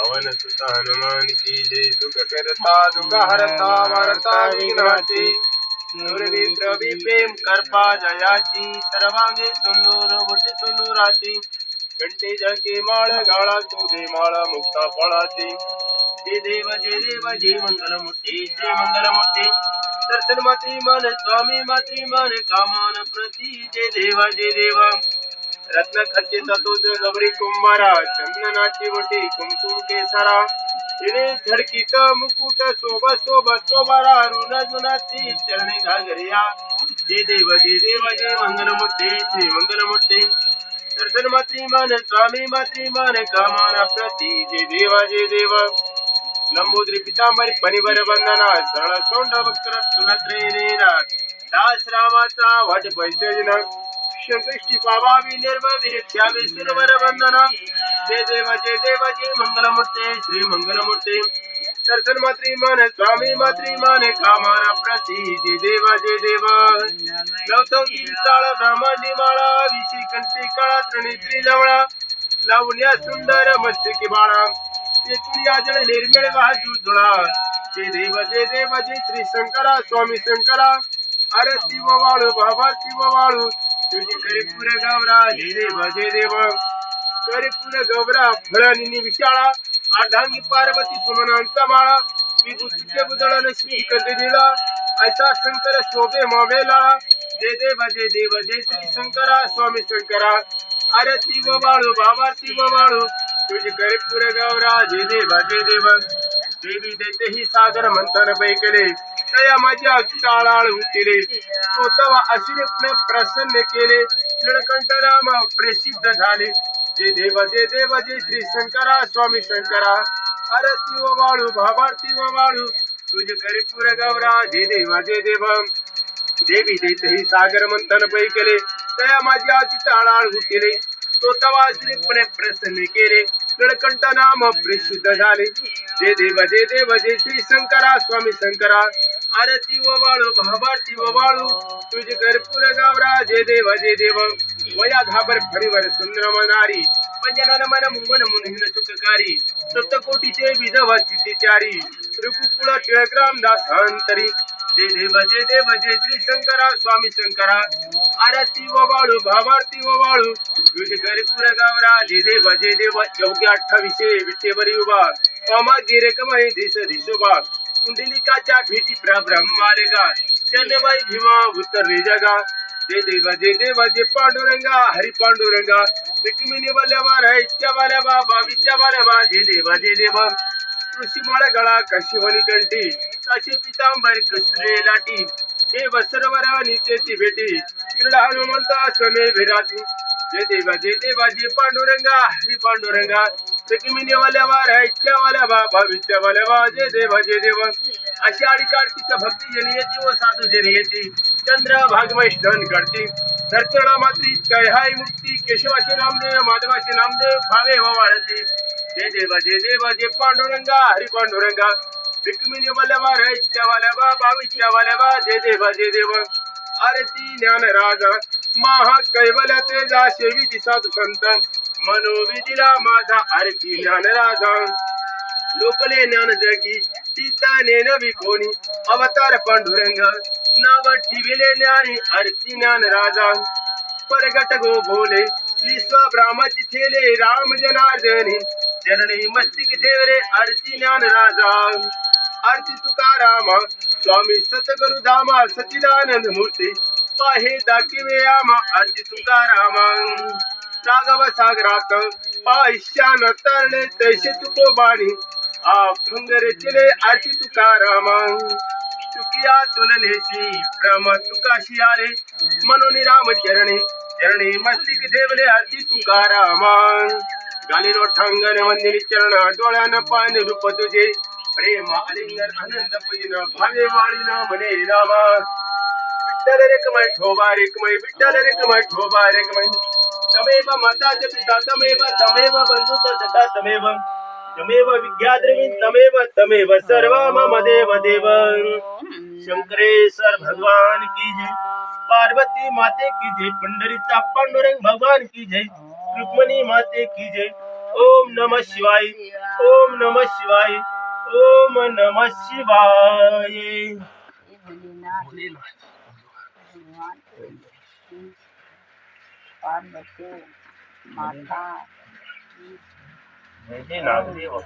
पवन सुत हनुमान की जय। सुख करता दुख हरता वारता विघ्नाची नुरनेत्र विप्रेम कर्पा जयाची सर्वांगे सुंदर वटी सुंदराची कंठी जळके माळ गाळा शोभे माळा मुक्ता फळाची जय देव जय मंगलमूर्ती श्री मंगलमूर्ती दर्शन मात्री मन स्वामी मात्री मन कामान प्रती जय देवा रत्न खर्चेचा तो गबरी कुंभारा चंदनाची वटी कुंकुम केसरा तिने झडकीत मुकुट शोभा शोभा शोभारा रुण जुनाची चरणे घागरिया जय देव जय मंगलमूर्ती श्री मंगलमूर्ती दर्शन मात्री मन स्वामी मात्री मन कामाना प्रती जय देवा लंबोदरी पितांबरी परिवर वंदना सरळ सोंड वक्र सुनत्रेनेना दास रामाचा वट पैसजना शंकष्टी पावावी निर्मवी ख्यावी सुरवर वंदना जय देव जय मंगलमूर्ती श्री मंगलमूर्ती दर्शन मात्री मन स्वामी मात्री मन कामाना प्रती जय देव लवतंकी विशाळ ब्रह्मांडी माळा विशी कंठी काळा त्रिनेत्री जवळा लावण्या सुंदर मस्तकी बाळा तेथुया जळ निर्मळ वाजू धुळा जय देव जय श्री शंकरा स्वामी शंकरा आरती व वाळू भाभारती व वाळू तुझी करीपूर गवरा जय देव करीपूर गवरा फळानी विशाळा अर्धांगी पार्वती सुमनांचा माळा विभूतीचे बुदळन श्री कंठी दिला ऐसा शंकर शोभे मावेला जय देव जय श्री शंकरा स्वामी शंकरा आरती व वाळू भाभारती व वाळू तुझी करीपूर गौरा जय देव देवी देते ही सागर मंथन पैकले तया माझ्या टाळाळ उठले तो तवा अशिरपणे प्रसन्न केले निळकंठ नाम प्रसिद्ध झाले जय देव जय श्री शंकरा स्वामी शंकरा आरती व वाळू भाभारती व वाळू तुझे करीपूर गौरा जय देव देवी देते ही सागर मंथन पैकले तया माझ्या टाळाळ उठले तो तवा श्रीपणे प्रसन्न केले निळकंठ नाम प्रसिद्ध झाले जय देव जय श्री शंकरा स्वामी शंकरा आरती व वाळू भाभारती व वाळू तुझे कर्पूर गौरा जय देव वया घाबर फरीवर सुंदर मनारी पंजनन मन मुमन मुनिन सुखकारी सप्तकोटीचे विधवा चितिचारी रघुकुळ टिळग्राम दासांतरी जय देव जय श्री शंकरा स्वामी शंकरा आरती व वाळू भाभारती व वाळू तुझे करीपूर गौरा जय देव योग्य 28 विटेवरी उभा मामा गिरेकमय दिशोबा कुंडलिकाच्या भेटी ब्रह्मालेगा चंदबाई भीमा उत्तरे जगा जय देव जय पांडुरंगा हरी पांडुरंगा विकमिनी वल्लभा रायच्या वाल्या बाबा विच्या वाल्या जय देव ऋषीमाळ गळा कशिवनी कंठी काशी पितांबर कसरे लाटी देव सरवरा नित्याची भेटी क्रीडा हनुमंता समे विराटी जय देव जय पांडुरंगा हरी पांडुरंगा विकमिनी वल्लभा रायच्या वाल्या बाबा विच्या वाल्या जय देव आषाढी कार्तिक भक्ती जनी येते व साधू जनी येते चंद्र भागमय स्नान करते धरतळा मात्री कैहाय मुक्ती केशवाशी नामदेव माधवाशी नामदेव भावे वाळते जय देव जय पांडुरंगा हरी पांडुरंगा विकमिनी वल्लभा रायच्या वाल्या बाबा विच्या वाल्या जय देव आरती ज्ञान राजा महा कैवल्य तेजा सेविती साधू संत मनोविधीला माझा आरती ज्ञान राजा लोकले ज्ञान जगी पिताने नवी कोणी अवतार पांडुरंग नाव ठेविले ज्ञानी आरती ज्ञान राजा परगट गो भोले विश्व ब्राह्मची थेले राम जनार्दनी चरणी मस्तिक ठेवरे आरती ज्ञान राजा आरती तुकाराम स्वामी सतगुरु धामा सच्चिदानंद मूर्ती पाहे दाखिवे आमा आरती तुकाराम राघव सागरात पायशान तरणे तैसे तुको बाणी भंगरे चले आरती तुकाराम तुकिया तुलनेसी प्रम तुकाशी आले म्हणून राम चरणी मस्तिक ठेवले आरती तुकाराम गालिनो ठांगण वंदिनी चरण डोळ्यानं पाणी रूप तुझे प्रेम आलिंगन आनंद पूजन भावे वाळीन मने रामा विठ्ठल रेकमय ठोबा रेकमय विठ्ठल रेकमय ठोबा रेकमय तमेव माता च पिता तमेव बंधु च सखा तमेव विद्याद्रवी तमेव सर्व मम देव शंकरेश्वर भगवान की जय पार्वती माते की जय पंढरीचा पांडुरंग भगवान की जय रुक्मिणी माते की जय ओम नमः शिवाय ओम नमः शिवाय ओम नमः शिवाय भगवान पार्वती माता जय नागदेव